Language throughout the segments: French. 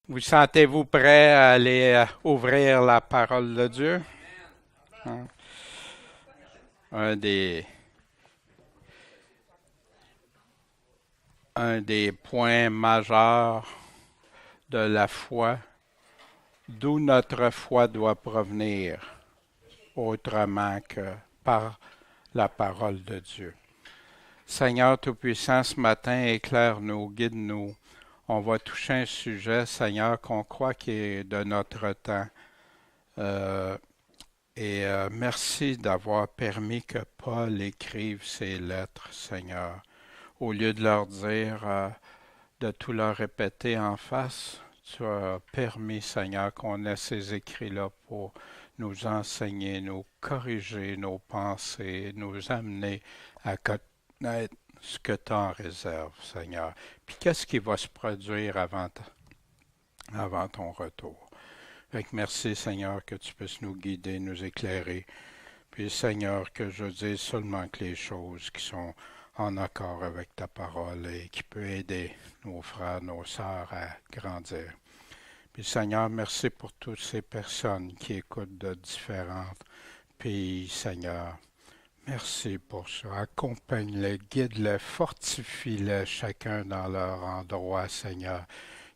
Vous sentez-vous prêt à aller ouvrir la parole de Dieu? Hein? Un des, un des points majeurs de la foi, d'où notre foi doit provenir, autrement que par la parole de Dieu. Seigneur Tout-Puissant, ce matin, éclaire-nous, guide-nous. On va toucher un sujet, Seigneur, qu'on croit qui est de notre temps. Euh, merci d'avoir permis que Paul écrive ces lettres, Seigneur. Au lieu de leur dire, de tout leur répéter en face, tu as permis, Seigneur, qu'on ait ces écrits-là pour nous enseigner, nous corriger nos pensées, nous amener à connaître ce que tu en réserves, Seigneur. Puis qu'est-ce qui va se produire avant ton retour? Fait que merci, Seigneur, que tu puisses nous guider, nous éclairer. Puis, Seigneur, que je dise seulement que les choses qui sont en accord avec ta parole et qui peuvent aider nos frères, nos sœurs à grandir. Puis, Seigneur, merci pour toutes ces personnes qui écoutent de différents pays, Seigneur. Merci pour ça. Accompagne-les, guide-les, fortifie-les chacun dans leur endroit, Seigneur,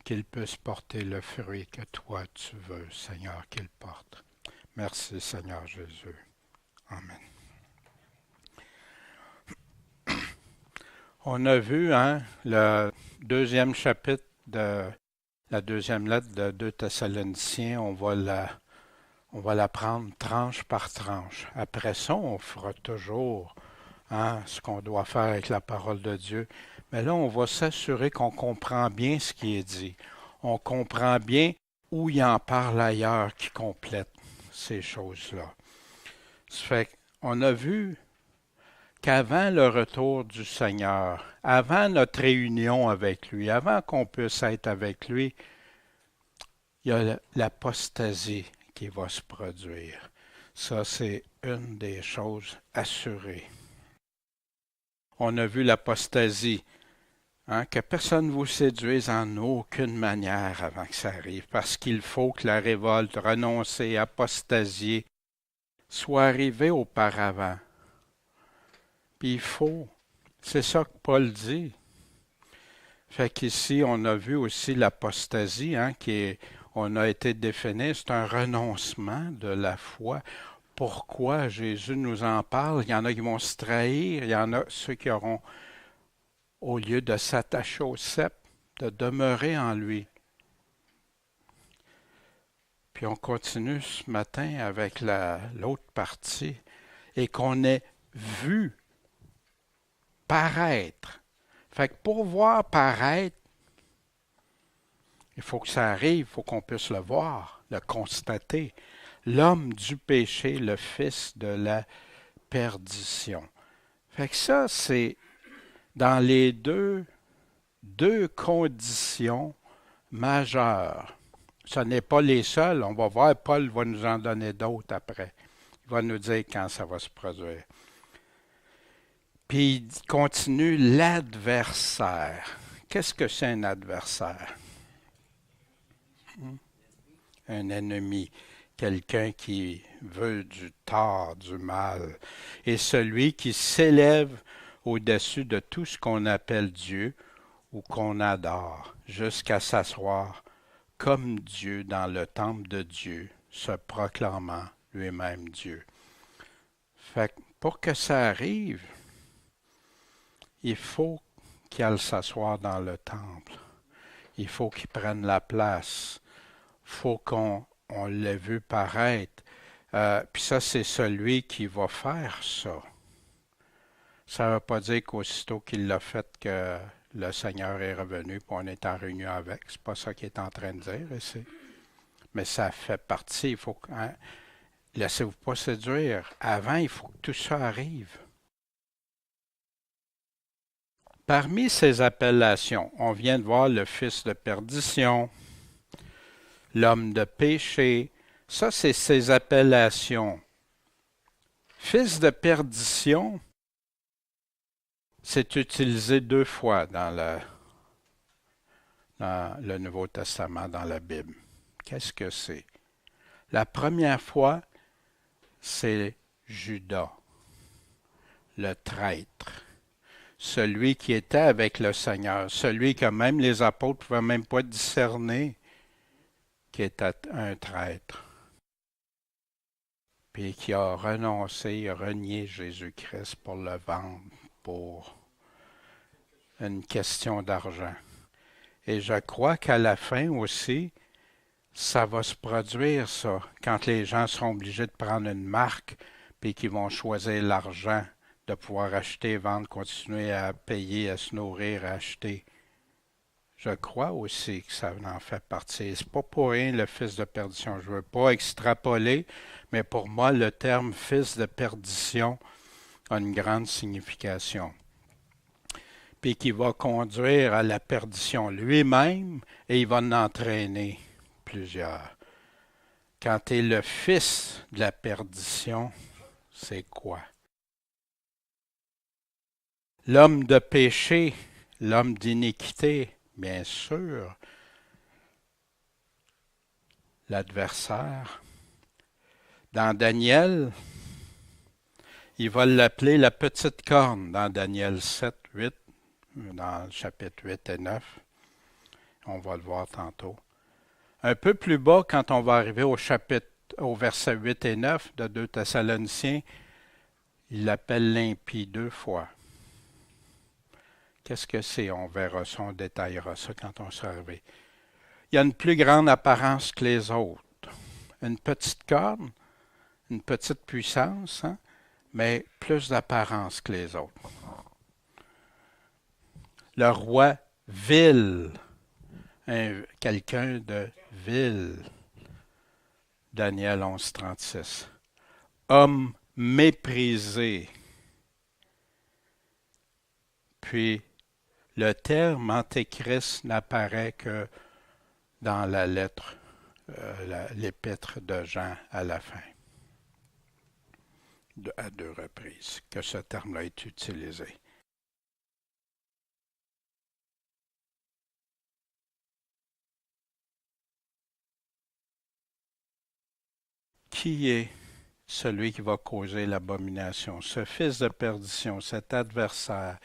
qu'ils puissent porter le fruit que toi tu veux, Seigneur, qu'ils portent. Merci, Seigneur Jésus. Amen. On a vu le deuxième chapitre de la deuxième lettre de 2 Thessaloniciens. On va la prendre tranche par tranche. Après ça, on fera toujours ce qu'on doit faire avec la parole de Dieu. Mais là, on va s'assurer qu'on comprend bien ce qui est dit. On comprend bien où il en parle ailleurs qui complète ces choses-là. Ça fait qu'on a vu qu'avant le retour du Seigneur, avant notre réunion avec lui, avant qu'on puisse être avec lui, il y a l'apostasie qui va se produire. Ça, c'est une des choses assurées. On a vu l'apostasie, que personne ne vous séduise en aucune manière avant que ça arrive, parce qu'il faut que la révolte, renoncer, apostasier, soit arrivée auparavant. Puis il faut. C'est ça que Paul dit. Fait qu'ici, on a vu aussi l'apostasie, on a été défini, c'est un renoncement de la foi. Pourquoi Jésus nous en parle? Il y en a qui vont se trahir, il y en a ceux qui auront, au lieu de s'attacher au cep, de demeurer en lui. Puis on continue ce matin avec l'autre partie, et qu'on ait vu paraître. Fait que pour voir paraître, il faut que ça arrive, il faut qu'on puisse le voir, le constater. L'homme du péché, le fils de la perdition. Fait que ça, c'est dans les deux conditions majeures. Ce n'est pas les seules, on va voir, Paul va nous en donner d'autres après. Il va nous dire quand ça va se produire. Puis il continue l'adversaire. Qu'est-ce que c'est un adversaire? Un ennemi, quelqu'un qui veut du tort, du mal, et celui qui s'élève au-dessus de tout ce qu'on appelle Dieu ou qu'on adore, jusqu'à s'asseoir comme Dieu dans le temple de Dieu, se proclamant lui-même Dieu. Fait que pour que ça arrive, il faut qu'il aille s'asseoir dans le temple. Il faut qu'il prenne la place. Il faut qu'on l'ait vu paraître. Puis ça, c'est celui qui va faire ça. Ça ne veut pas dire qu'aussitôt qu'il l'a fait que le Seigneur est revenu et on est en réunion avec. C'est pas ça qu'il est en train de dire ici. Mais ça fait partie. Il faut laissez-vous pas séduire. Avant, il faut que tout ça arrive. Parmi ces appellations, on vient de voir le fils de perdition, l'homme de péché. Ça, c'est ces appellations. Fils de perdition, c'est utilisé deux fois dans dans le Nouveau Testament, dans la Bible. Qu'est-ce que c'est? La première fois, c'est Judas, le traître, celui qui était avec le Seigneur, celui que même les apôtres ne pouvaient même pas discerner qui était un traître, puis qui a renoncé, renié Jésus-Christ pour le vendre, pour une question d'argent. Et je crois qu'à la fin aussi, ça va se produire, ça, quand les gens seront obligés de prendre une marque, puis qu'ils vont choisir l'argent, de pouvoir acheter, vendre, continuer à payer, à se nourrir, à acheter. Je crois aussi que ça en fait partie. C'est pas pour rien le fils de perdition. Je ne veux pas extrapoler, mais pour moi, le terme fils de perdition a une grande signification. Puis qui va conduire à la perdition lui-même et il va en entraîner plusieurs. Quand tu es le fils de la perdition, c'est quoi? L'homme de péché, l'homme d'iniquité, bien sûr, l'adversaire. Dans Daniel, il va l'appeler la petite corne dans Daniel 7, 8, dans le chapitre 8 et 9. On va le voir tantôt. Un peu plus bas, quand on va arriver au verset 8 et 9 de 2 Thessaloniciens, il l'appelle l'impie 2 fois. Qu'est-ce que c'est? On verra ça, on détaillera ça quand on sera arrivé. Il y a une plus grande apparence que les autres. Une petite corne, une petite puissance, hein, mais plus d'apparence que les autres. Le roi vil, quelqu'un de vil. Daniel 11, 36. Homme méprisé. Puis, le terme antéchrist n'apparaît que dans la lettre, l'épître de Jean à la fin, à 2 reprises, que ce terme-là est utilisé. Qui est celui qui va causer l'abomination? Ce fils de perdition, cet adversaire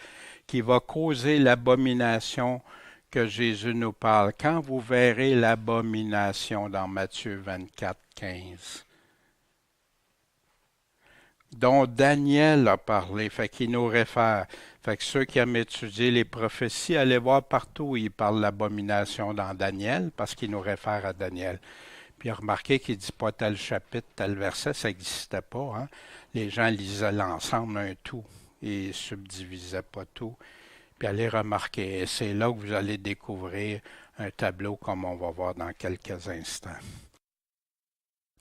qui va causer l'abomination que Jésus nous parle. Quand vous verrez l'abomination dans Matthieu 24, 15, dont Daniel a parlé, fait qu'il nous réfère. Fait que ceux qui aiment étudier les prophéties, allez voir partout où il parle de l'abomination dans Daniel, parce qu'il nous réfère à Daniel. Puis remarquez qu'il ne dit pas tel chapitre, tel verset, ça n'existait pas. Hein? Les gens lisaient l'ensemble, un tout, et ne subdivisaient pas tout. Puis allez remarquer, et c'est là que vous allez découvrir un tableau comme on va voir dans quelques instants.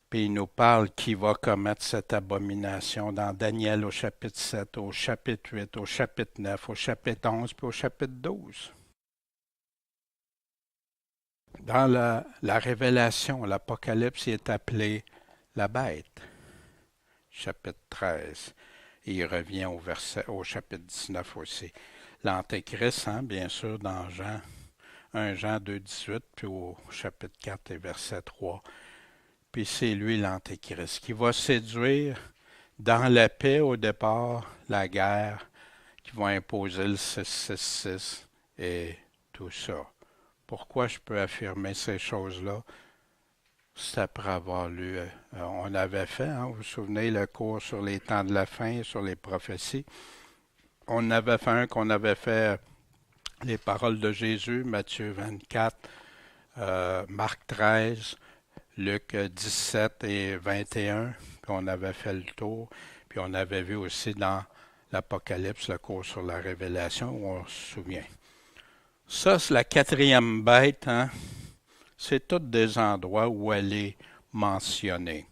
Puis il nous parle qui va commettre cette abomination dans Daniel au chapitre 7, au chapitre 8, au chapitre 9, au chapitre 11, puis au chapitre 12. Dans la Révélation, l'Apocalypse est appelé la bête, chapitre 13. Et il revient au chapitre 19 aussi. L'Antéchrist, hein, bien sûr, dans Jean 1 Jean 2, 18, puis au chapitre 4 et verset 3. Puis c'est lui l'Antéchrist qui va séduire dans la paix au départ, la guerre, qui va imposer le 666 et tout ça. Pourquoi je peux affirmer ces choses-là? C'est après avoir lu, on avait fait, hein, vous vous souvenez, le cours sur les temps de la fin, sur les prophéties. On avait fait un qu'on avait fait les paroles de Jésus, Matthieu 24, Marc 13, Luc 17 et 21, puis on avait fait le tour, puis on avait vu aussi dans l'Apocalypse, le cours sur la Révélation, où on se souvient. Ça, c'est la quatrième bête, hein? C'est tous des endroits où elle est mentionnée.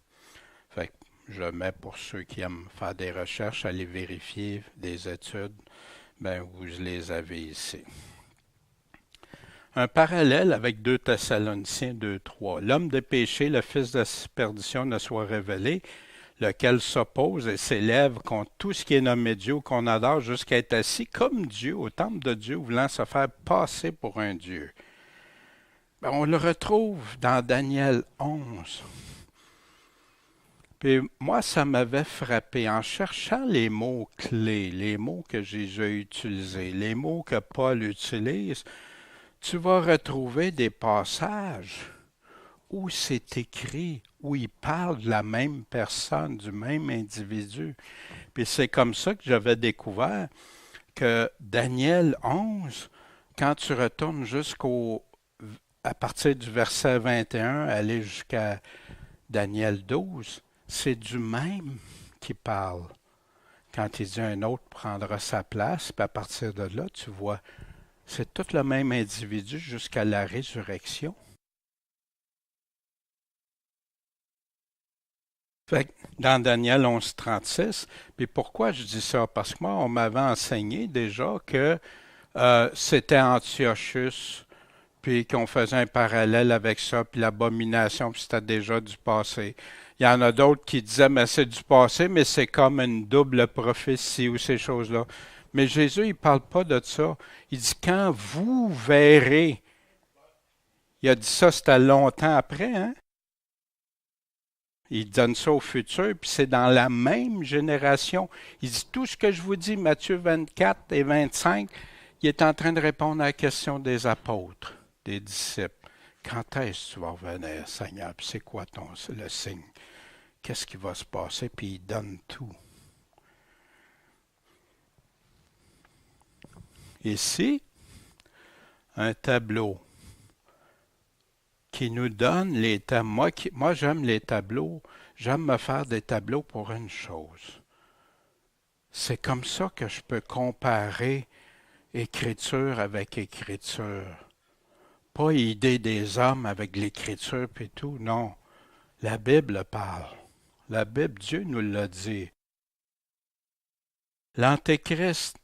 Fait que je mets pour ceux qui aiment faire des recherches, aller vérifier des études, ben vous les avez ici. Un parallèle avec 2 Thessaloniciens 2.3. L'homme de péché, le fils de perdition, ne soit révélé, lequel s'oppose et s'élève contre tout ce qui est nommé Dieu, qu'on adore, jusqu'à être assis comme Dieu au temple de Dieu, voulant se faire passer pour un Dieu. Ben, on le retrouve dans Daniel 11. Puis moi, ça m'avait frappé en cherchant les mots clés, les mots que Jésus a utilisés, les mots que Paul utilise. Tu vas retrouver des passages où c'est écrit, où il parle de la même personne, du même individu. Puis c'est comme ça que j'avais découvert que Daniel 11, quand tu retournes à partir du verset 21, aller jusqu'à Daniel 12, c'est du même qui parle. Quand il dit un autre prendra sa place, puis à partir de là, tu vois, c'est tout le même individu jusqu'à la résurrection. Fait que dans Daniel 11.36, puis pourquoi je dis ça? Parce que moi, on m'avait enseigné déjà que c'était Antiochus, puis qu'on faisait un parallèle avec ça, puis l'abomination, puis c'était déjà du passé. Il y en a d'autres qui disaient, mais c'est du passé, mais c'est comme une double prophétie ou ces choses-là. Mais Jésus, il ne parle pas de ça. Il dit, quand vous verrez, il a dit ça, c'était longtemps après, hein? Il donne ça au futur, puis c'est dans la même génération. Il dit, tout ce que je vous dis, Matthieu 24 et 25, il est en train de répondre à la question des apôtres, des disciples. Quand est-ce que tu vas revenir, Seigneur? Puis c'est quoi le signe? Qu'est-ce qui va se passer? Puis il donne tout. Ici, un tableau qui nous donne les tableaux. Moi, j'aime les tableaux. J'aime me faire des tableaux pour une chose. C'est comme ça que je peux comparer écriture avec écriture. Pas idée des hommes avec l'écriture et tout, non. La Bible parle. La Bible, Dieu nous l'a dit. L'Antéchrist,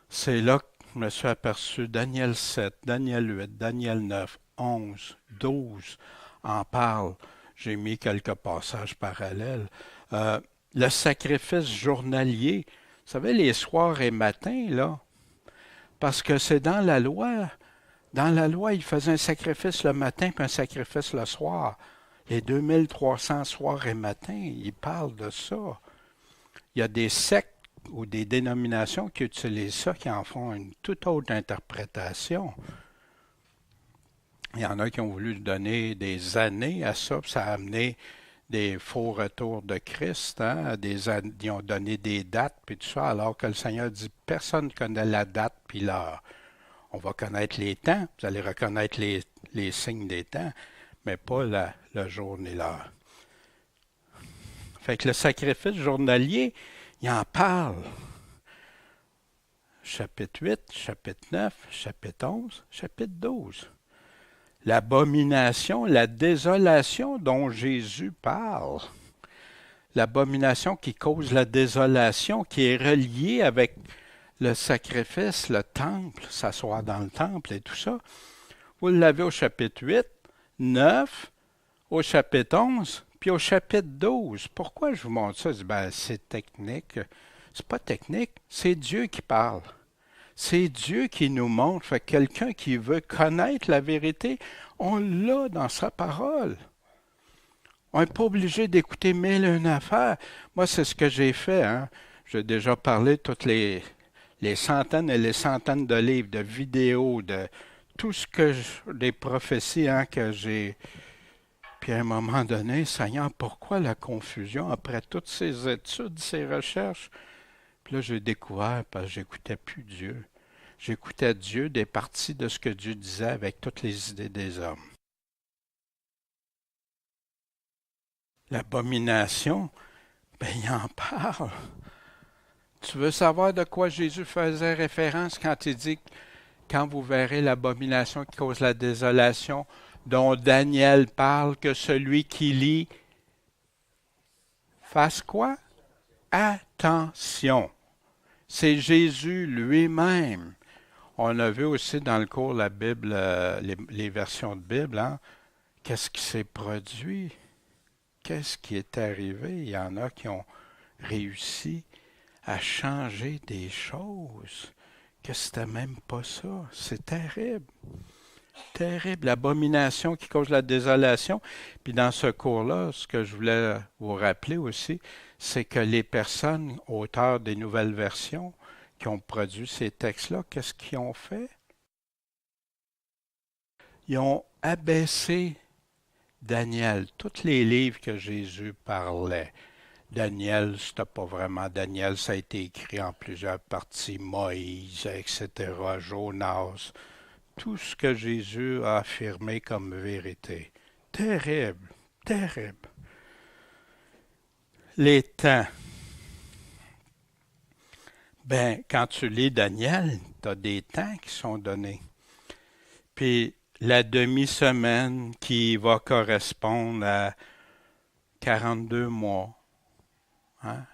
c'est là que je me suis aperçu, Daniel 7, Daniel 8, Daniel 9, 11, 12 en parle. J'ai mis quelques passages parallèles. Le sacrifice journalier, vous savez, les soirs et matins, là, parce que c'est dans la loi. Dans la loi, il faisait un sacrifice le matin puis un sacrifice le soir. Les 2300 soirs et matins, il parle de ça. Il y a des sectes ou des dénominations qui utilisent ça, qui en font une toute autre interprétation. Il y en a qui ont voulu donner des années à ça, puis ça a amené des faux retours de Christ, hein, ils ont donné des dates, puis tout ça, alors que le Seigneur dit, personne ne connaît la date puis l'heure. On va connaître les temps, vous allez reconnaître les signes des temps, mais pas le jour ni l'heure. Fait que le sacrifice journalier, il en parle. Chapitre 8, chapitre 9, chapitre 11, chapitre 12. L'abomination, la désolation dont Jésus parle. L'abomination qui cause la désolation, qui est reliée avec le sacrifice, le temple, s'asseoir dans le temple et tout ça. Vous l'avez au chapitre 8, 9, au chapitre 11, puis au chapitre 12. Pourquoi je vous montre ça? Je dis, ben, c'est technique. C'est pas technique, c'est Dieu qui parle. C'est Dieu qui nous montre. Fait que quelqu'un qui veut connaître la vérité, on l'a dans sa parole. On n'est pas obligé d'écouter mille et une affaires. Moi, c'est ce que j'ai fait. Hein. J'ai déjà parlé de toutes les centaines et les centaines de livres, de vidéos, de tout ce que des prophéties hein, que j'ai. Puis à un moment donné, Seigneur, pourquoi la confusion après toutes ces études, ces recherches? Puis là, j'ai découvert parce que j'écoutais plus Dieu. J'écoutais Dieu des parties de ce que Dieu disait avec toutes les idées des hommes. L'abomination, ben il en parle. Tu veux savoir de quoi Jésus faisait référence quand il dit quand vous verrez l'abomination qui cause la désolation, dont Daniel parle, que celui qui lit fasse quoi? Attention. C'est Jésus lui-même. On a vu aussi dans le cours la Bible, les versions de Bible, hein? Qu'est-ce qui s'est produit? Qu'est-ce qui est arrivé? Il y en a qui ont réussi à changer des choses, que c'était même pas ça. C'est terrible. Terrible, l'abomination qui cause la désolation. Puis dans ce cours-là, ce que je voulais vous rappeler aussi, c'est que les personnes, auteurs des nouvelles versions, qui ont produit ces textes-là, qu'est-ce qu'ils ont fait? Ils ont abaissé Daniel, tous les livres que Jésus parlait. Daniel, c'était pas vraiment Daniel, ça a été écrit en plusieurs parties, Moïse, etc., Jonas, tout ce que Jésus a affirmé comme vérité. Terrible, terrible. Les temps. Ben, quand tu lis Daniel, tu as des temps qui sont donnés. Puis la demi-semaine qui va correspondre à 42 mois. Hein?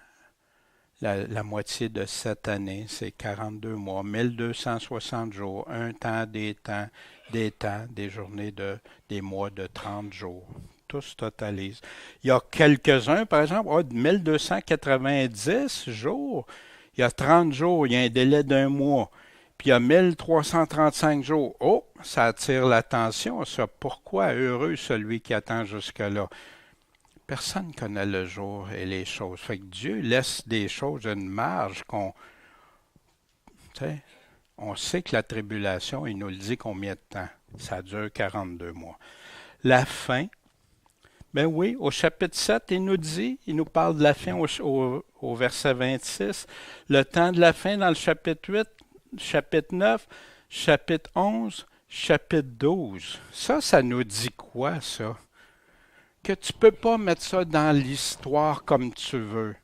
La moitié de cette année, c'est 42 mois, 1260 jours, un temps, des journées, des mois de 30 jours. Tout se totalise. Il y a quelques-uns, par exemple, 1290 jours. Il y a 30 jours, il y a un délai d'un mois. Puis il y a 1335 jours. Oh, ça attire l'attention, ça. Pourquoi heureux celui qui attend jusque-là? Personne ne connaît le jour et les choses. Fait que Dieu laisse des choses, une marge on sait que la tribulation, il nous le dit combien de temps. Ça dure 42 mois. La fin, ben oui, au chapitre 7, il nous parle de la fin au verset 26. Le temps de la fin dans le chapitre 8, chapitre 9, chapitre 11, chapitre 12. Ça nous dit quoi, ça? Que tu ne peux pas mettre ça dans l'histoire comme tu veux.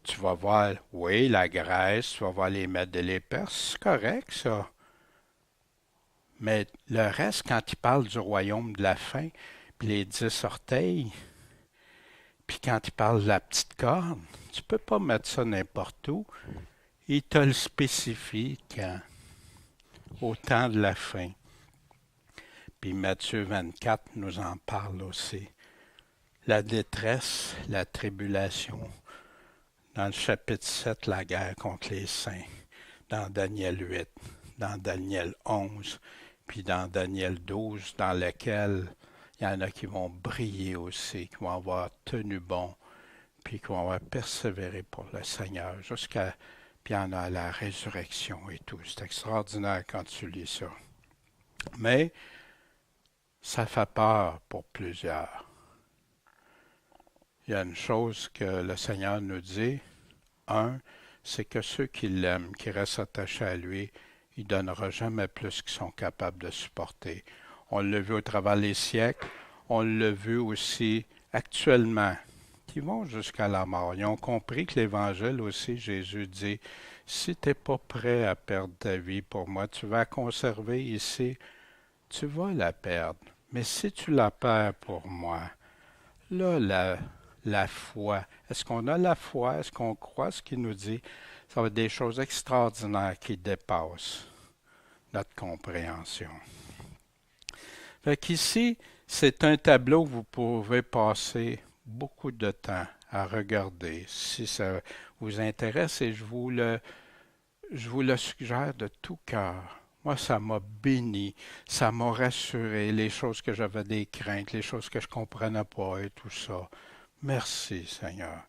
Tu vas voir, oui, la Grèce, tu vas voir les Mèdes et les Perses, c'est correct ça. Mais le reste, quand il parle du royaume de la fin, puis les 10 orteils, puis quand il parle de la petite corne, tu ne peux pas mettre ça n'importe où. Il te le spécifie au temps de la fin. Puis Matthieu 24 nous en parle aussi. La détresse, la tribulation. Dans le chapitre 7, la guerre contre les saints. Dans Daniel 8, dans Daniel 11, puis dans Daniel 12, dans lequel il y en a qui vont briller aussi, qui vont avoir tenu bon, puis qui vont avoir persévéré pour le Seigneur, jusqu'à, puis il y en a la résurrection et tout. C'est extraordinaire quand tu lis ça. Mais ça fait peur pour plusieurs. Il y a une chose que le Seigneur nous dit. Un, c'est que ceux qui l'aiment, qui restent attachés à lui, il ne donnera jamais plus qu'ils sont capables de supporter. On l'a vu au travers des siècles, on l'a vu aussi actuellement, qui vont jusqu'à la mort. Ils ont compris que l'Évangile aussi, Jésus dit, si tu n'es pas prêt à perdre ta vie pour moi, tu vas la conserver ici, tu vas la perdre. Mais si tu la perds pour moi, là, la foi. Est-ce qu'on a la foi? Est-ce qu'on croit ce qu'il nous dit? Ça va être des choses extraordinaires qui dépassent notre compréhension. Fait qu'ici, c'est un tableau que vous pouvez passer beaucoup de temps à regarder si ça vous intéresse et je vous le suggère de tout cœur. Moi, ça m'a béni, ça m'a rassuré, les choses que j'avais des craintes, les choses que je ne comprenais pas et tout ça. Merci, Seigneur.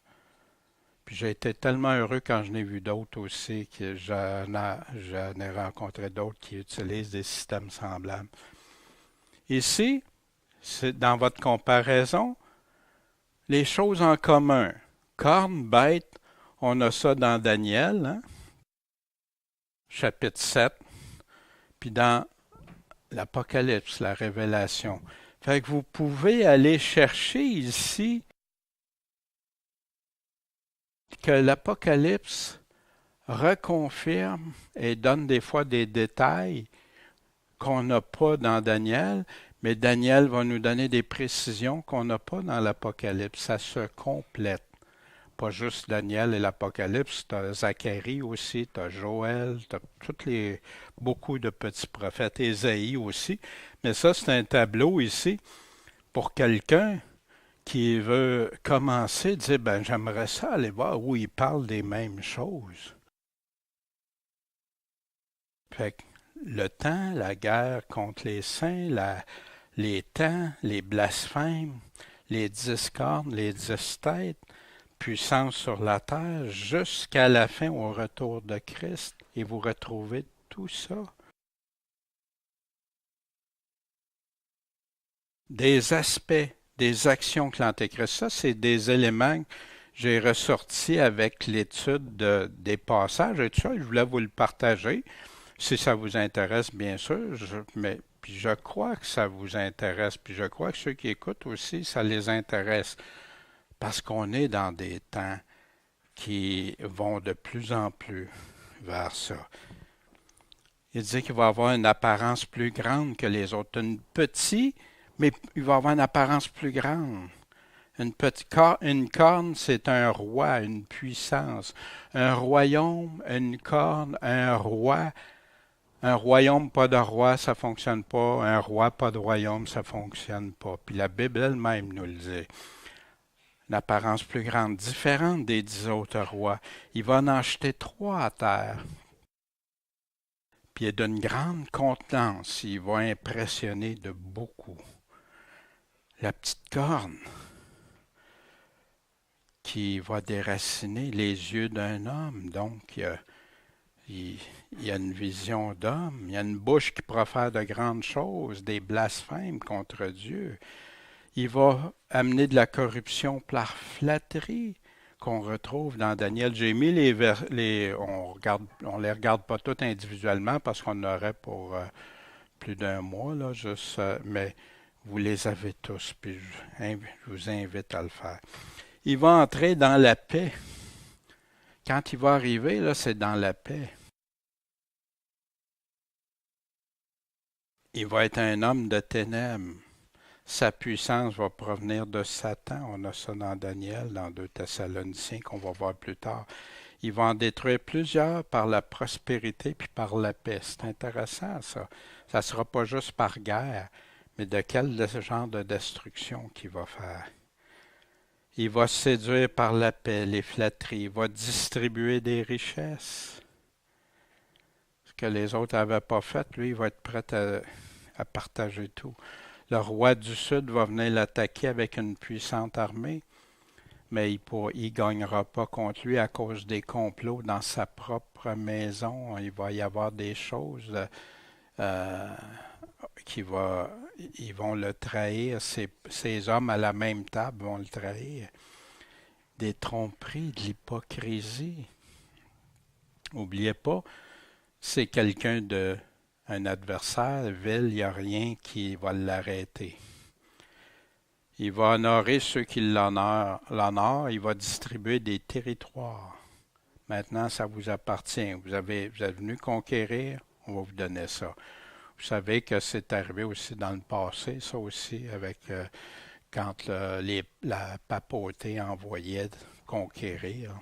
Puis j'ai été tellement heureux quand je n'ai vu d'autres aussi, que j'en ai rencontré d'autres qui utilisent des systèmes semblables. Ici, c'est dans votre comparaison, les choses en commun. Corne, bête, on a ça dans Daniel, hein? Chapitre 7, puis dans l'Apocalypse, la Révélation. Fait que vous pouvez aller chercher ici que l'Apocalypse reconfirme et donne des fois des détails qu'on n'a pas dans Daniel, mais Daniel va nous donner des précisions qu'on n'a pas dans l'Apocalypse. Ça se complète. Pas juste Daniel et l'Apocalypse, tu as Zacharie aussi, tu as Joël, tu as beaucoup de petits prophètes, Ésaïe aussi. Mais ça, c'est un tableau ici pour quelqu'un qui veut commencer, dire, ben j'aimerais ça aller voir où il parle des mêmes choses. Fait que le temps, la guerre contre les saints, les temps, les blasphèmes, les 10 cornes, les 10 têtes, puissance sur la terre, jusqu'à la fin au retour de Christ, et vous retrouvez tout ça. Des aspects, des actions que l'Antéchrist, ça, c'est des éléments que j'ai ressortis avec l'étude des passages et tout ça. Je voulais vous le partager. Si ça vous intéresse, bien sûr, mais puis je crois que ça vous intéresse, puis je crois que ceux qui écoutent aussi, ça les intéresse, parce qu'on est dans des temps qui vont de plus en plus vers ça. Il dit qu'il va avoir une apparence plus grande que les autres. Une petite, mais il va avoir une apparence plus grande. Une corne, c'est un roi, une puissance. Un royaume, une corne, un roi. Un royaume, pas de roi, ça fonctionne pas. Un roi, pas de royaume, ça fonctionne pas. Puis la Bible elle-même nous le dit. Une apparence plus grande, différente des 10 autres rois. Il va en acheter 3 à terre. Puis il est d'une grande contenance. Il va impressionner de beaucoup. La petite corne qui va déraciner les yeux d'un homme. Donc, il y a une vision d'homme. Il y a une bouche qui profère de grandes choses, des blasphèmes contre Dieu. Il va amener de la corruption par flatterie qu'on retrouve dans Daniel. J'ai mis on les regarde pas toutes individuellement parce qu'on aurait pour plus d'un mois, là, juste, mais vous les avez tous, puis je vous invite à le faire. Il va entrer dans la paix. Quand il va arriver, là, c'est dans la paix. Il va être un homme de ténèbres. Sa puissance va provenir de Satan. On a ça dans Daniel, dans 2 Thessaloniciens, qu'on va voir plus tard. Il va en détruire plusieurs par la prospérité puis par la paix. C'est intéressant, ça. Ça ne sera pas juste par guerre, mais de quel genre de destruction qu'il va faire. Il va séduire par la paix, les flatteries. Il va distribuer des richesses. Ce que les autres n'avaient pas fait, lui, il va être prêt à partager tout. Le roi du Sud va venir l'attaquer avec une puissante armée, mais il ne gagnera pas contre lui à cause des complots dans sa propre maison. Il va y avoir des choses ils vont le trahir. Ces hommes à la même table vont le trahir. Des tromperies, de l'hypocrisie. N'oubliez pas, c'est quelqu'un un adversaire vil, il n'y a rien qui va l'arrêter. Il va honorer ceux qui l'honorent, il va distribuer des territoires. Maintenant, ça vous appartient. Vous êtes venu conquérir, on va vous donner ça. Vous savez que c'est arrivé aussi dans le passé, ça aussi, avec quand la papauté envoyait conquérir.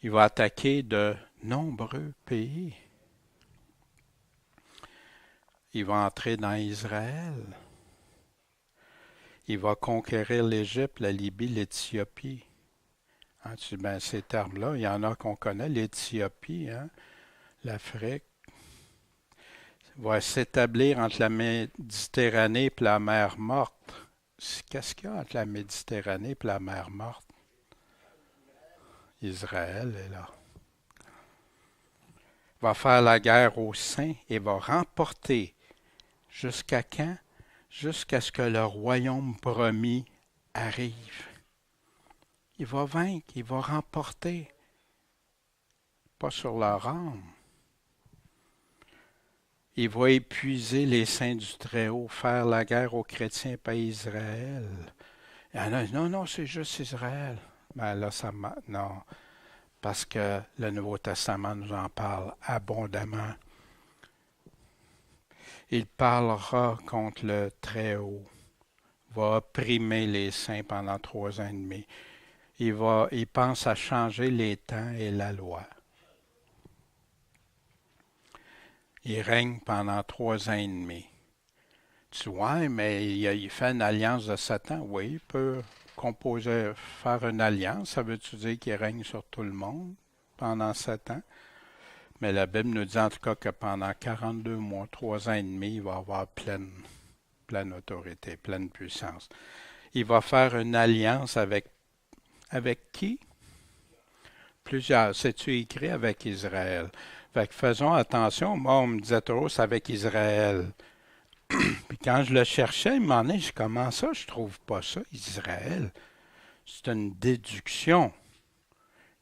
Il va attaquer de nombreux pays. Il va entrer dans Israël. Il va conquérir l'Égypte, la Libye, l'Éthiopie. Hein, ces termes-là, il y en a qu'on connaît, l'Éthiopie, hein, l'Afrique. Il va s'établir entre la Méditerranée et la mer Morte. Qu'est-ce qu'il y a entre la Méditerranée et la mer Morte? Israël est là. Il va faire la guerre aux saints et va remporter. Jusqu'à quand? Jusqu'à ce que le royaume promis arrive. Il va vaincre, il va remporter. Pas sur leur âme. Il va épuiser les saints du Très-Haut, faire la guerre aux chrétiens pas Israël. Il y en a, non, c'est juste Israël. Mais là, non, parce que le Nouveau Testament nous en parle abondamment. Il parlera contre le Très-Haut, va opprimer les saints pendant 3 ans et demi. Il pense à changer les temps et la loi. Il règne pendant 3 ans et demi. Tu vois, mais il fait une alliance de Satan. Oui, il peut faire une alliance. Ça veut-tu dire qu'il règne sur tout le monde pendant 7 ans? Mais la Bible nous dit en tout cas que pendant 42 mois, 3 ans et demi, il va avoir pleine autorité, pleine puissance. Il va faire une alliance avec qui? Plusieurs. C'est-tu écrit avec Israël? Fait que faisons attention. Moi, on me disait toujours, c'est avec Israël. Puis quand je le cherchais, il m'en est, je comment ça, je trouve pas ça, Israël. C'est une déduction.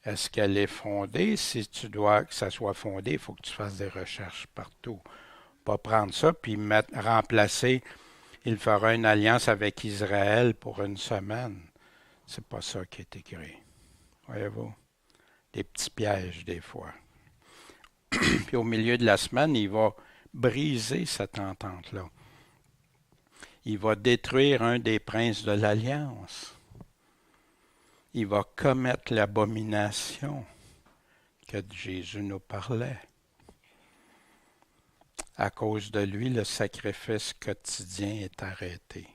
Est-ce qu'elle est fondée? Si tu dois que ça soit fondé, il faut que tu fasses des recherches partout. Pas prendre ça puis remplacer. Il fera une alliance avec Israël pour une semaine. C'est pas ça qui est écrit. Voyez-vous? Des petits pièges des fois. Puis au milieu de la semaine, il va briser cette entente-là. Il va détruire un des princes de l'alliance. Il va commettre l'abomination que Jésus nous parlait. À cause de lui, le sacrifice quotidien est arrêté.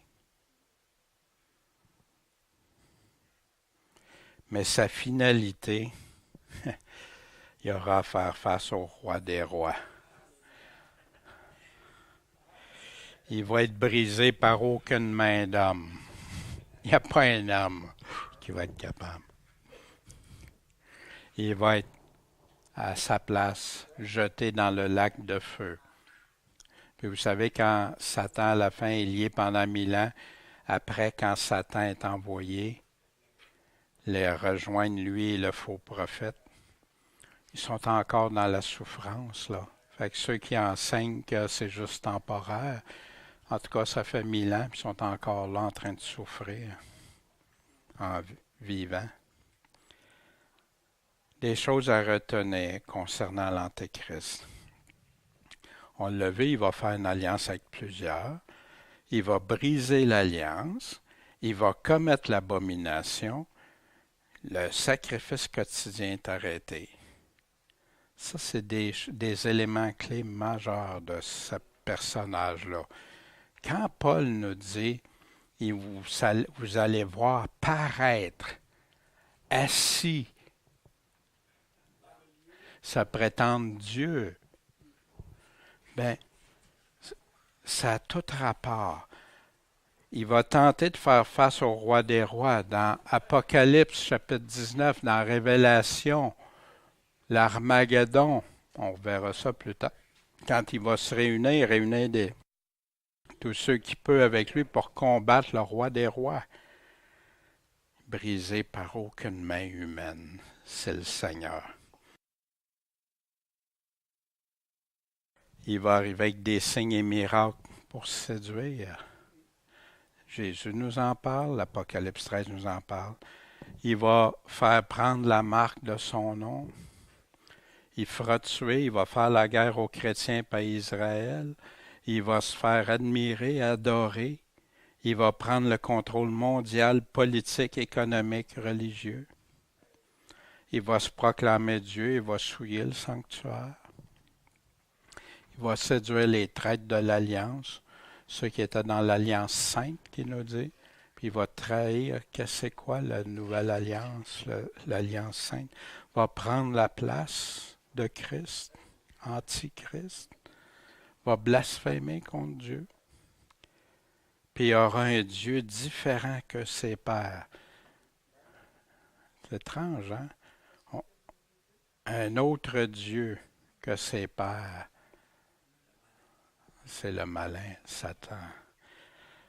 Mais sa finalité, il aura à faire face au roi des rois. Il va être brisé par aucune main d'homme. Il n'y a pas un homme qui va être capable. Il va être à sa place, jeté dans le lac de feu. Puis vous savez, quand Satan, à la fin, est lié pendant 1000 ans, après, quand Satan est envoyé, les rejoindre lui et le faux prophète, ils sont encore dans la souffrance, là. Fait que ceux qui enseignent que c'est juste temporaire, en tout cas, ça fait 1000 ans, puis ils sont encore là en train de souffrir, en vivant. Des choses à retenir concernant l'Antéchrist. On l'a vu, il va faire une alliance avec plusieurs. Il va briser l'alliance. Il va commettre l'abomination. Le sacrifice quotidien est arrêté. Ça, c'est des éléments clés majeurs de ce personnage-là. Quand Paul nous dit, vous allez voir paraître assis, ça prétend Dieu, ben, ça a tout rapport. Il va tenter de faire face au roi des rois dans Apocalypse chapitre 19, dans Révélation, l'Armageddon. On verra ça plus tard. Quand il va se réunir tous ceux qui peuvent avec lui pour combattre le roi des rois. Brisé par aucune main humaine, c'est le Seigneur. Il va arriver avec des signes et miracles pour séduire. Jésus nous en parle, l'Apocalypse 13 nous en parle. Il va faire prendre la marque de son nom. Il fera tuer, il va faire la guerre aux chrétiens et à Israël. Il va se faire admirer, adorer. Il va prendre le contrôle mondial, politique, économique, religieux. Il va se proclamer Dieu, il va souiller le sanctuaire. Il va séduire les traîtres de l'Alliance, ceux qui étaient dans l'Alliance sainte, qui nous dit. Puis il va trahir, c'est quoi la nouvelle alliance, l'Alliance sainte? Il va prendre la place de Christ, Antichrist. Il va blasphémer contre Dieu. Puis il y aura un Dieu différent que ses pères. C'est étrange, hein? Un autre Dieu que ses pères. C'est le malin, Satan.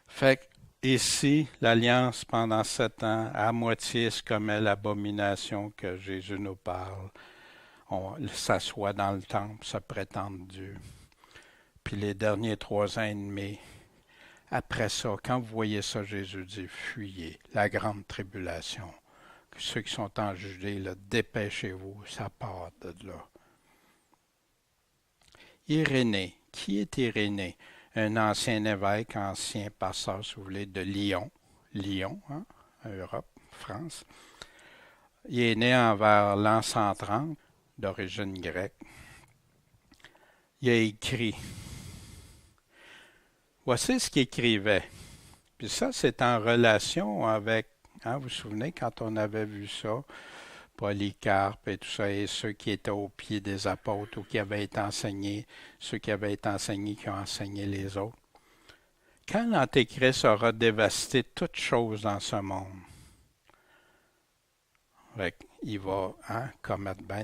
Fait que ici, l'alliance pendant 7 ans, à moitié se commet l'abomination que Jésus nous parle. On s'assoit dans le temple, se prétend Dieu. Puis les derniers 3 ans et demi, après ça, quand vous voyez ça, Jésus dit, fuyez, la grande tribulation. Que ceux qui sont en Judée, là, dépêchez-vous, ça part de là. Irénée. Qui est Irénée? Un ancien évêque, ancien pasteur, si vous voulez, de Lyon. Lyon, hein? Europe, France. Il est né vers l'an 130, d'origine grecque. Il a écrit. Voici ce qu'il écrivait. Puis ça, c'est en relation avec, hein, vous vous souvenez, quand on avait vu ça, Polycarpe et tout ça, et ceux qui étaient au pied des apôtres ou qui avaient été enseignés, ceux qui avaient été enseignés, qui ont enseigné les autres. Quand l'Antéchrist aura dévasté toute chose dans ce monde, il va commettre bien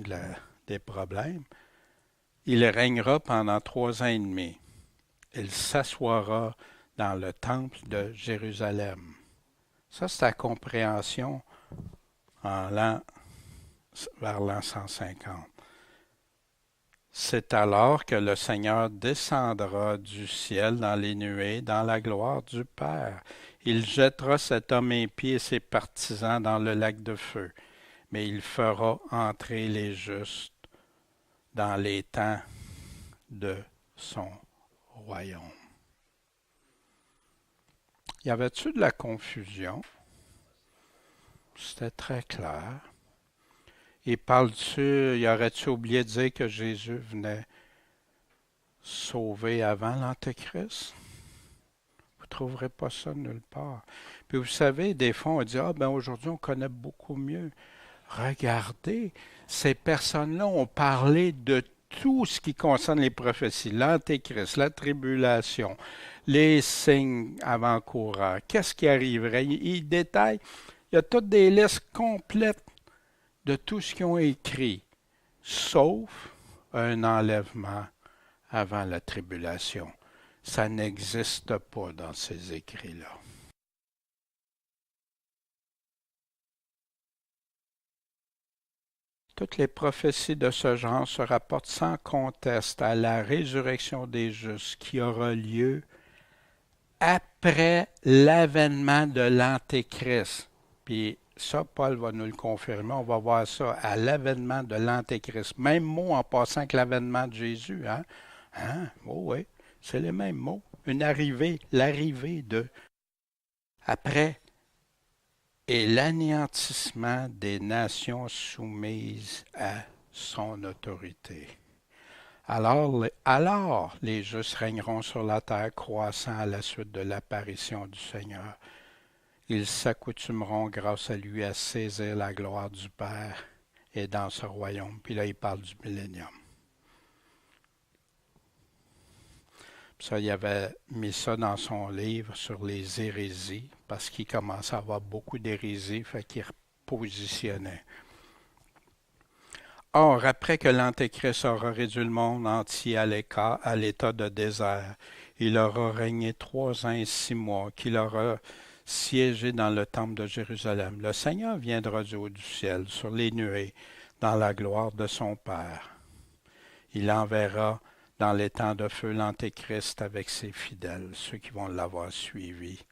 des problèmes, il régnera pendant 3 ans et demi. Il s'assoira dans le temple de Jérusalem. Ça, c'est la compréhension vers l'an 150. C'est alors que le Seigneur descendra du ciel dans les nuées, dans la gloire du Père. Il jettera cet homme impie et ses partisans dans le lac de feu, mais il fera entrer les justes dans les temps de son royaume. Y avait-tu de la confusion? C'était très clair. Et y aurait-tu oublié de dire que Jésus venait sauver avant l'Antéchrist? Vous ne trouverez pas ça nulle part. Puis vous savez, des fois on dit, aujourd'hui on connaît beaucoup mieux. Regardez, ces personnes-là ont parlé de tout ce qui concerne les prophéties, l'Antéchrist, la tribulation, les signes avant-coureurs, qu'est-ce qui arriverait. Ils détaillent, il y a toutes des listes complètes de tout ce qu'ils ont écrit, sauf un enlèvement avant la tribulation. Ça n'existe pas dans ces écrits-là. Toutes les prophéties de ce genre se rapportent sans conteste à la résurrection des justes qui aura lieu après l'avènement de l'Antéchrist. Puis ça, Paul va nous le confirmer. On va voir ça à l'avènement de l'Antéchrist. Même mot en passant que l'avènement de Jésus. Oh oui, c'est les mêmes mots. Une arrivée, l'arrivée de. Après, et l'anéantissement des nations soumises à son autorité. Alors les justes régneront sur la terre, croissant à la suite de l'apparition du Seigneur. Ils s'accoutumeront grâce à lui à saisir la gloire du Père et dans ce royaume. Puis là, il parle du millénium. Ça, il avait mis ça dans son livre sur les hérésies, parce qu'il commençait à avoir beaucoup d'hérésies, fait qu'il repositionnait. Or, après que l'Antéchrist aura réduit le monde entier à l'état de désert, il aura régné 3 ans et 6 mois, qu'il aura siégé dans le temple de Jérusalem. Le Seigneur viendra du haut du ciel, sur les nuées, dans la gloire de son Père. Il enverra dans les temps de feu l'Antéchrist avec ses fidèles, ceux qui vont l'avoir suivi.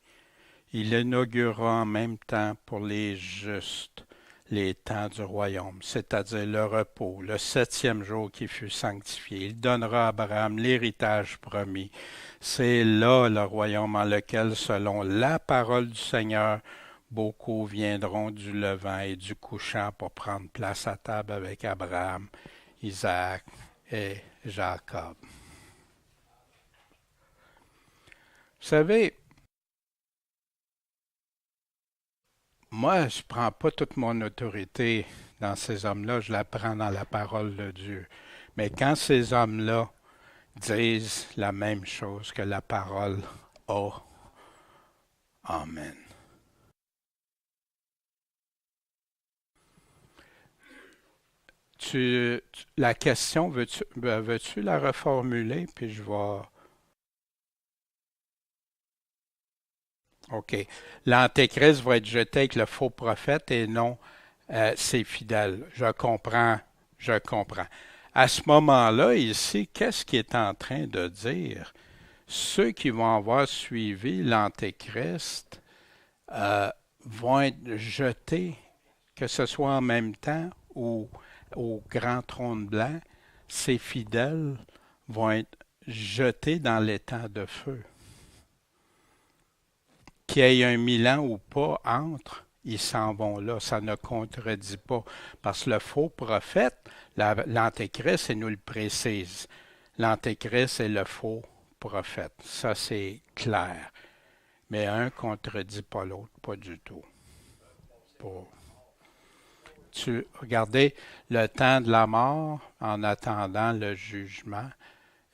Il inaugurera en même temps pour les justes les temps du royaume, c'est-à-dire le repos, le 7e jour qui fut sanctifié. Il donnera à Abraham l'héritage promis. C'est là le royaume en lequel, selon la parole du Seigneur, beaucoup viendront du levant et du couchant pour prendre place à table avec Abraham, Isaac et Jacob. Vous savez, moi, je ne prends pas toute mon autorité dans ces hommes-là, je la prends dans la parole de Dieu. Mais quand ces hommes-là disent la même chose que la parole a, Amen. La question, veux-tu la reformuler, puis je vais... OK. L'Antéchrist va être jeté avec le faux prophète et non ses fidèles. Je comprends. À ce moment-là, ici, qu'est-ce qu'il est en train de dire? Ceux qui vont avoir suivi l'Antéchrist vont être jetés, que ce soit en même temps ou au grand trône blanc, ces fidèles vont être jetés dans l'étang de feu. Qu'il y ait un 1000 ans ou pas entre, ils s'en vont là. Ça ne contredit pas. Parce que le faux prophète, l'Antéchrist, il nous le précise. L'Antéchrist est le faux prophète. Ça, c'est clair. Mais un ne contredit pas l'autre, pas du tout. Pas. regardez le temps de la mort en attendant le jugement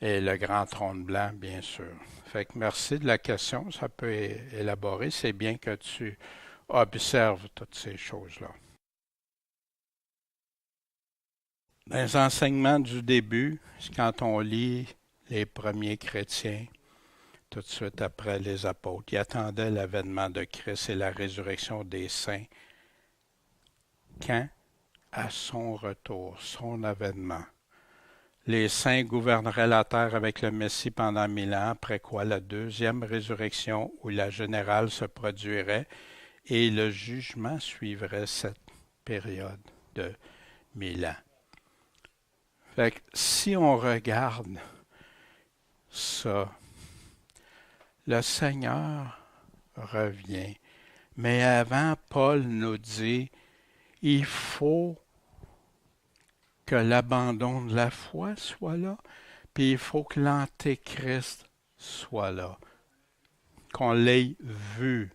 et le grand trône blanc, bien sûr. Fait que merci de la question, ça peut élaborer. C'est bien que tu observes toutes ces choses-là. Dans les enseignements du début, quand on lit les premiers chrétiens, tout de suite après les apôtres, ils attendaient l'avènement de Christ et la résurrection des saints. Quand? À son retour, son avènement. Les saints gouverneraient la terre avec le Messie pendant 1000 ans, après quoi la deuxième résurrection ou la générale se produirait et le jugement suivrait cette période de 1000 ans. Fait que si on regarde ça, le Seigneur revient. Mais avant, Paul nous dit, il faut que l'abandon de la foi soit là, puis il faut que l'Antéchrist soit là, qu'on l'ait vu.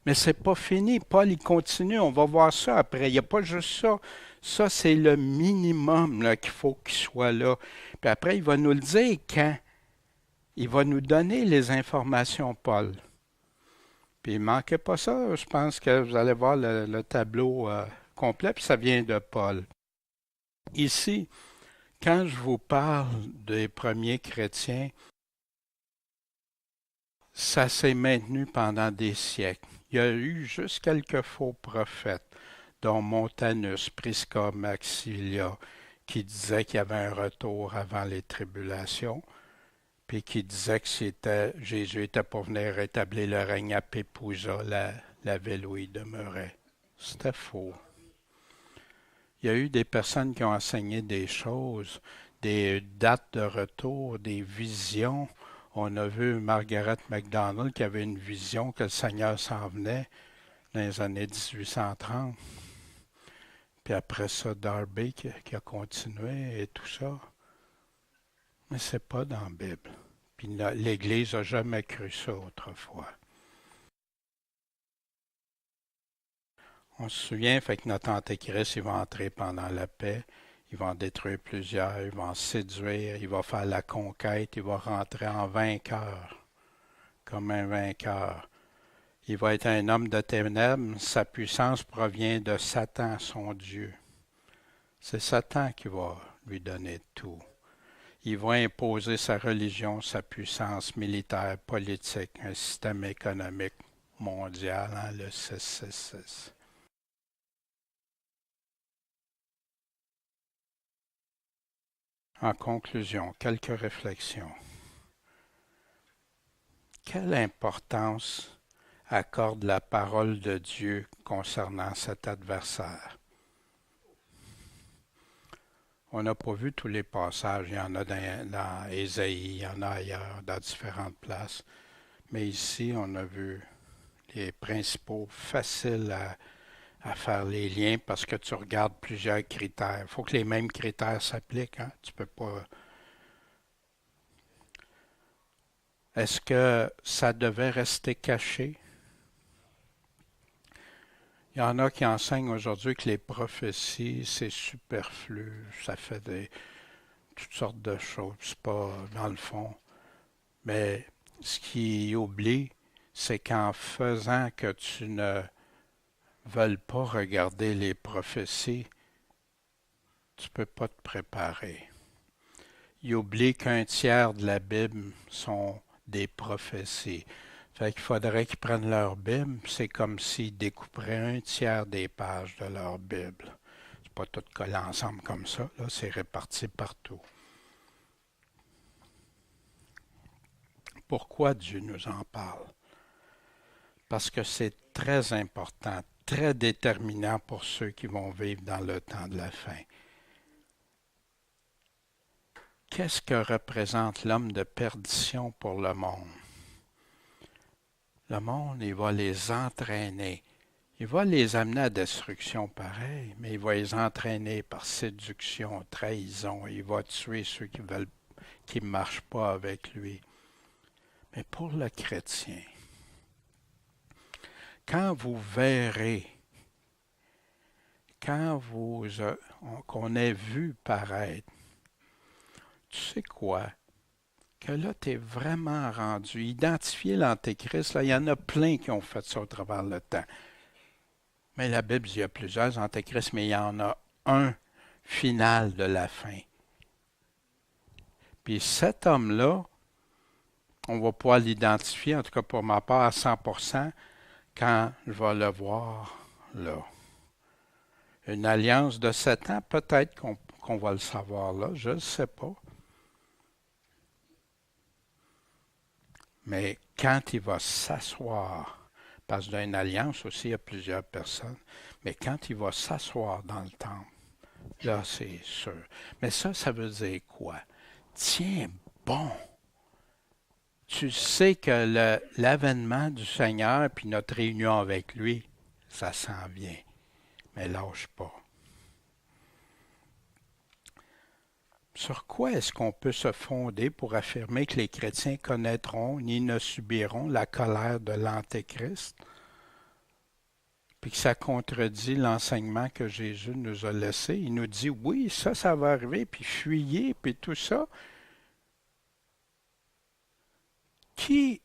Mais c'est pas fini. Paul, il continue. On va voir ça après. Il n'y a pas juste ça. Ça, c'est le minimum là, qu'il faut qu'il soit là. Puis après, il va nous le dire quand. Il va nous donner les informations, Paul. Puis il ne manquait pas ça. Je pense que vous allez voir le tableau complet, puis ça vient de Paul. Ici, quand je vous parle des premiers chrétiens, ça s'est maintenu pendant des siècles. Il y a eu juste quelques faux prophètes, dont Montanus, Prisca, Maxilia, qui disaient qu'il y avait un retour avant les tribulations, puis qui disaient que Jésus était pour venir rétablir le règne à Pépousa, la ville où il demeurait. C'était faux. Il y a eu des personnes qui ont enseigné des choses, des dates de retour, des visions. On a vu Margaret MacDonald qui avait une vision que le Seigneur s'en venait dans les années 1830. Puis après ça, Darby qui a continué et tout ça. Mais c'est pas dans la Bible. Puis l'Église n'a jamais cru ça autrefois. On se souvient, fait que notre Antéchrist, il va entrer pendant la paix. Il va en détruire plusieurs, il va en séduire, il va faire la conquête, il va rentrer en vainqueur, comme un vainqueur. Il va être un homme de ténèbres, sa puissance provient de Satan, son Dieu. C'est Satan qui va lui donner tout. Il va imposer sa religion, sa puissance militaire, politique, un système économique mondial, hein, le 666. En conclusion, quelques réflexions. Quelle importance accorde la parole de Dieu concernant cet adversaire? On n'a pas vu tous les passages, il y en a dans Ésaïe, il y en a ailleurs, dans différentes places. Mais ici, on a vu les principaux faciles à faire les liens parce que tu regardes plusieurs critères. Il faut que les mêmes critères s'appliquent. Hein? Tu peux pas. Est-ce que ça devait rester caché? Il y en a qui enseignent aujourd'hui que les prophéties, c'est superflu, ça fait toutes sortes de choses, c'est pas dans le fond. Mais ce qui oublie, c'est qu'en faisant que tu ne veuilles pas regarder les prophéties, tu ne peux pas te préparer. Ils oublient qu'un tiers de la Bible sont des prophéties. Fait qu'il faudrait qu'ils prennent leur Bible, c'est comme s'ils découperaient un tiers des pages de leur Bible. C'est pas tout collé ensemble comme ça, là, c'est réparti partout. Pourquoi Dieu nous en parle? Parce que c'est très important, très déterminant pour ceux qui vont vivre dans le temps de la fin. Qu'est-ce que représente l'homme de perdition pour le monde? Le monde, il va les entraîner. Il va les amener à destruction pareil, mais il va les entraîner par séduction, trahison. Il va tuer ceux qui ne marchent pas avec lui. Mais pour le chrétien, quand vous verrez quand qu'on ait vu paraître, tu sais quoi? Que là, tu es vraiment rendu. Identifier l'Antéchrist, là, il y en a plein qui ont fait ça au travers le temps. Mais la Bible dit qu'il y a plusieurs antéchrists, mais il y en a un final de la fin. Puis cet homme-là, on va pouvoir l'identifier, en tout cas pour ma part, à 100%, quand je vais le voir là. Une alliance de 7 ans, peut-être qu'on va le savoir là, je ne sais pas. Mais quand il va s'asseoir, parce que dans une alliance aussi, il y a plusieurs personnes, mais quand il va s'asseoir dans le temple, là, c'est sûr. Mais ça veut dire quoi? Tiens bon. Tu sais que l'avènement du Seigneur puis notre réunion avec lui, ça s'en vient. Mais lâche pas. Sur quoi est-ce qu'on peut se fonder pour affirmer que les chrétiens connaîtront ni ne subiront la colère de l'Antéchrist? Puis que ça contredit l'enseignement que Jésus nous a laissé. Il nous dit, oui, ça va arriver, puis fuyez, puis tout ça. Qui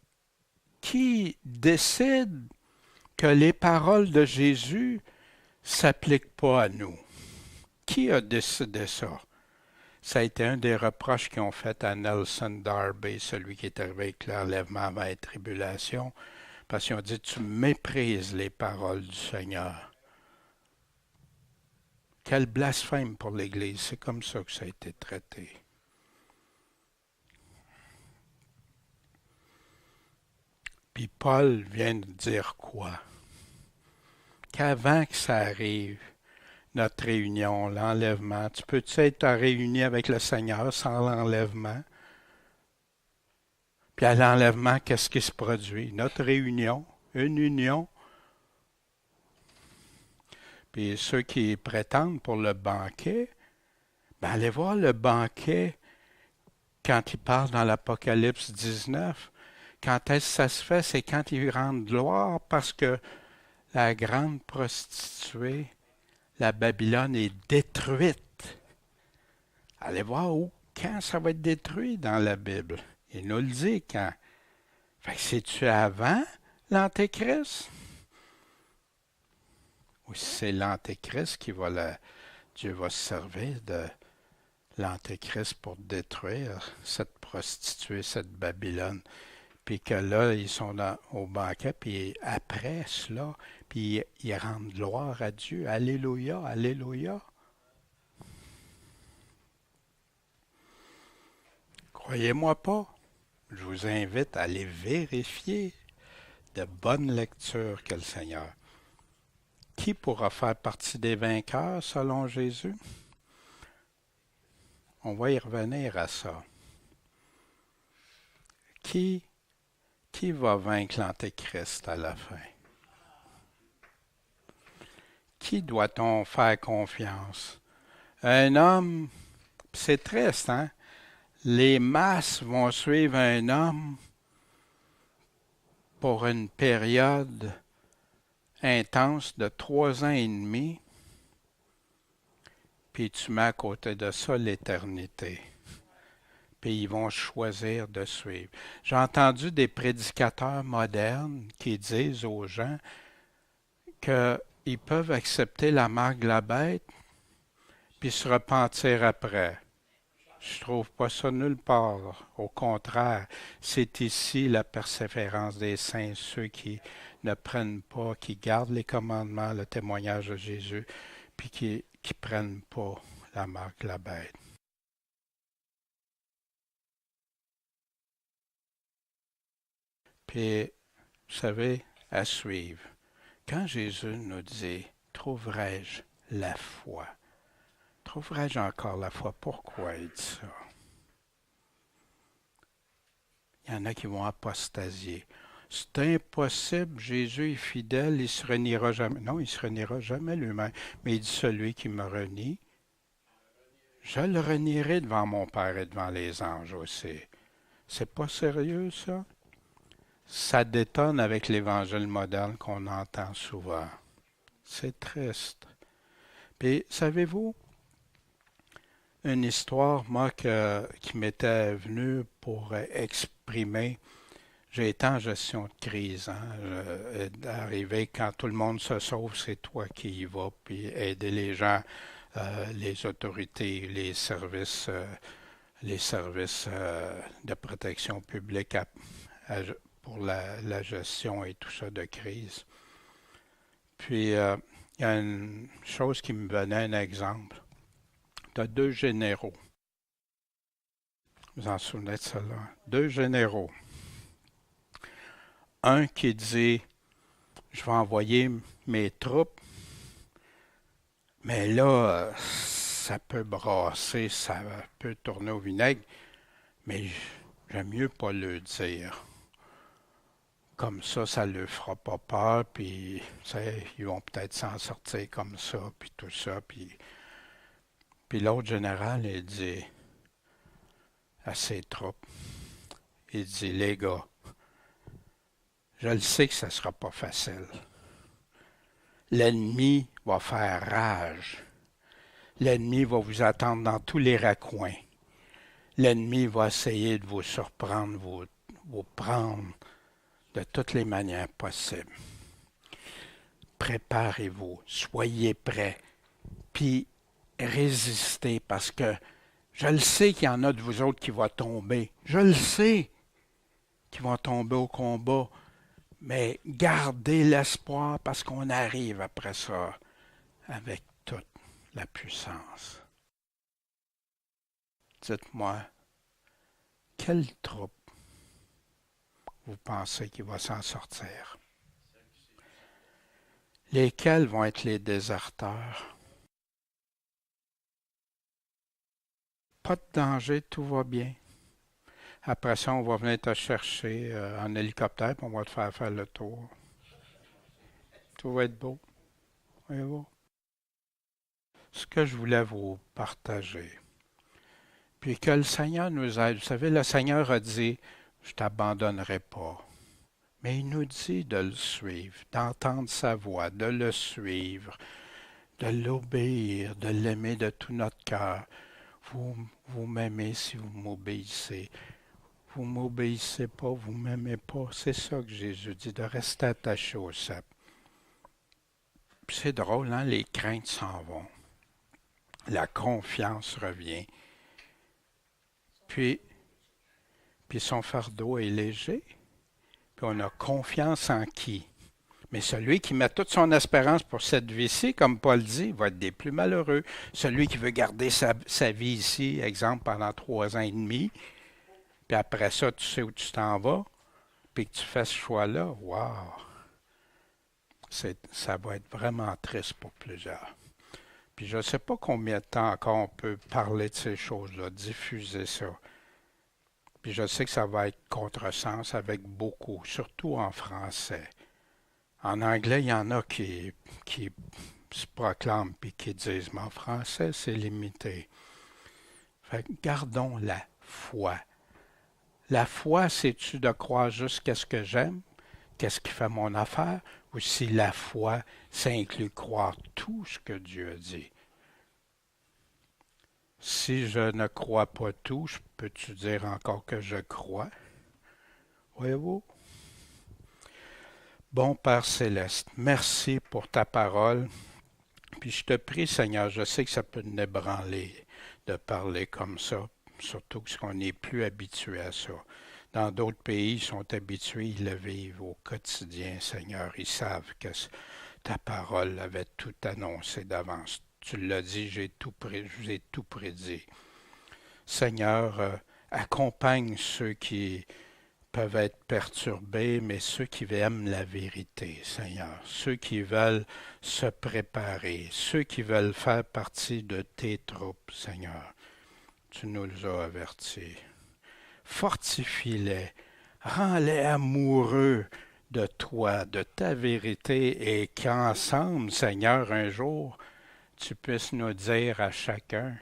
décide que les paroles de Jésus ne s'appliquent pas à nous? Qui a décidé ça? Ça a été un des reproches qu'ils ont fait à Nelson Darby, celui qui est arrivé avec l'enlèvement avant la tribulation, parce qu'ils ont dit, tu méprises les paroles du Seigneur. Quel blasphème pour l'Église, c'est comme ça que ça a été traité. Puis Paul vient de dire quoi? Qu'avant que ça arrive, notre réunion, l'enlèvement, tu peux-tu être réuni avec le Seigneur sans l'enlèvement? Puis à l'enlèvement, qu'est-ce qui se produit? Notre réunion, une union. Puis ceux qui prétendent pour le banquet, ben allez voir le banquet quand il parle dans l'Apocalypse 19. Quand est-ce que ça se fait? C'est quand ils rendent gloire parce que la grande prostituée, la Babylone, est détruite. Allez voir où, quand ça va être détruit dans la Bible. Il nous le dit quand. Fait que c'est-tu avant l'Antéchrist? Ou si c'est l'Antéchrist Dieu va se servir de l'Antéchrist pour détruire cette prostituée, cette Babylone. Puis que là, ils sont au banquet, puis après cela, puis ils rendent gloire à Dieu. Alléluia, alléluia. Croyez-moi pas. Je vous invite à aller vérifier de bonnes lectures que le Seigneur. Qui pourra faire partie des vainqueurs selon Jésus? On va y revenir à ça. Qui va vaincre l'Antéchrist à la fin? Qui doit-on faire confiance? Un homme, c'est triste, hein? Les masses vont suivre un homme pour une période intense de 3 ans et demi, puis tu mets à côté de ça l'éternité. Puis ils vont choisir de suivre. J'ai entendu des prédicateurs modernes qui disent aux gens qu'ils peuvent accepter la marque de la bête puis se repentir après. Je trouve pas ça nulle part. Au contraire, c'est ici la persévérance des saints, ceux qui ne prennent pas, qui gardent les commandements, le témoignage de Jésus, puis qui prennent pas la marque de la bête. Puis, vous savez, à suivre. Quand Jésus nous dit, trouverai-je la foi? Trouverai-je encore la foi? Pourquoi il dit ça? Il y en a qui vont apostasier. C'est impossible, Jésus est fidèle, il ne se reniera jamais. Non, il ne se reniera jamais lui-même. Mais il dit, celui qui me renie, je le renierai devant mon Père et devant les anges aussi. C'est pas sérieux, ça? Ça détonne avec l'évangile moderne qu'on entend souvent. C'est triste. Puis, savez-vous, une histoire, moi, qui m'était venue pour exprimer. J'ai été en gestion de crise. Hein, d'arriver quand tout le monde se sauve, c'est toi qui y vas, puis aider les gens, les autorités, les services de protection publique à- pour la gestion et tout ça de crise. Puis, il y a une chose qui me venait, un exemple. Tu as deux généraux. Vous en souvenez de cela? Deux généraux. Un qui dit, je vais envoyer mes troupes, mais là, ça peut brasser, ça peut tourner au vinaigre, mais j'aime mieux pas le dire. Comme ça ne leur fera pas peur, puis ils vont peut-être s'en sortir comme ça, puis tout ça. Puis l'autre général, il dit à ses troupes, il dit, les gars, je le sais que ça ne sera pas facile. L'ennemi va faire rage. L'ennemi va vous attendre dans tous les raccoins. L'ennemi va essayer de vous surprendre, vous prendre de toutes les manières possibles. Préparez-vous, soyez prêts, puis résistez parce que je le sais qu'il y en a de vous autres qui vont tomber. Je le sais qu'ils vont tomber au combat, mais gardez l'espoir parce qu'on arrive après ça avec toute la puissance. Dites-moi, quelle troupe vous pensez qu'il va s'en sortir? Lesquels vont être les déserteurs? Pas de danger, tout va bien. Après ça, on va venir te chercher en hélicoptère, puis on va te faire le tour. Tout va être beau. Voyez-vous? Ce que je voulais vous partager. Puis que le Seigneur nous aide. Vous savez, le Seigneur a dit, je ne t'abandonnerai pas. Mais il nous dit de le suivre, d'entendre sa voix, de le suivre, de l'obéir, de l'aimer de tout notre cœur. Vous m'aimez si vous m'obéissez. Vous ne m'obéissez pas, vous ne m'aimez pas. C'est ça que Jésus dit, de rester attaché au cep. Puis c'est drôle, hein? Les craintes s'en vont. La confiance revient. Puis son fardeau est léger. Puis on a confiance en qui? Mais celui qui met toute son espérance pour cette vie-ci, comme Paul dit, va être des plus malheureux. Celui qui veut garder sa vie ici, exemple, pendant 3 ans et demi, puis après ça, tu sais où tu t'en vas, puis que tu fais ce choix-là, wow! Ça va être vraiment triste pour plusieurs. Puis je ne sais pas combien de temps encore on peut parler de ces choses-là, diffuser ça. Puis je sais que ça va être contresens avec beaucoup, surtout en français. En anglais, il y en a qui se proclament puis qui disent, mais en français, c'est limité. Fait que gardons la foi. La foi, c'est-tu de croire juste qu'est-ce que j'aime, qu'est-ce qui fait mon affaire, ou si la foi, ça inclut croire tout ce que Dieu a dit. Si je ne crois pas tout, peux-tu dire encore que je crois? Voyez-vous? Bon Père Céleste, merci pour ta parole. Puis je te prie, Seigneur, je sais que ça peut nous ébranler de parler comme ça, surtout parce qu'on n'est plus habitué à ça. Dans d'autres pays, ils sont habitués, ils le vivent au quotidien, Seigneur. Ils savent que ta parole avait tout annoncé d'avance. Tu l'as dit, j'ai tout prédit. Seigneur, accompagne ceux qui peuvent être perturbés, mais ceux qui aiment la vérité, Seigneur, ceux qui veulent se préparer, ceux qui veulent faire partie de tes troupes, Seigneur. Tu nous as avertis. Fortifie-les, rends-les amoureux de toi, de ta vérité, et qu'ensemble, Seigneur, un jour, tu puisses nous dire à chacun,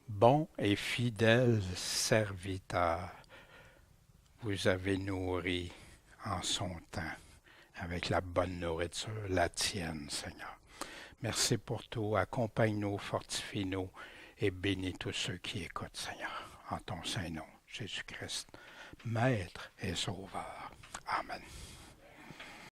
bon et fidèle serviteur, vous avez nourri en son temps avec la bonne nourriture, la tienne, Seigneur. Merci pour tout. Accompagne-nous, fortifie-nous et bénis tous ceux qui écoutent, Seigneur, en ton Saint-Nom, Jésus-Christ, Maître et Sauveur. Amen.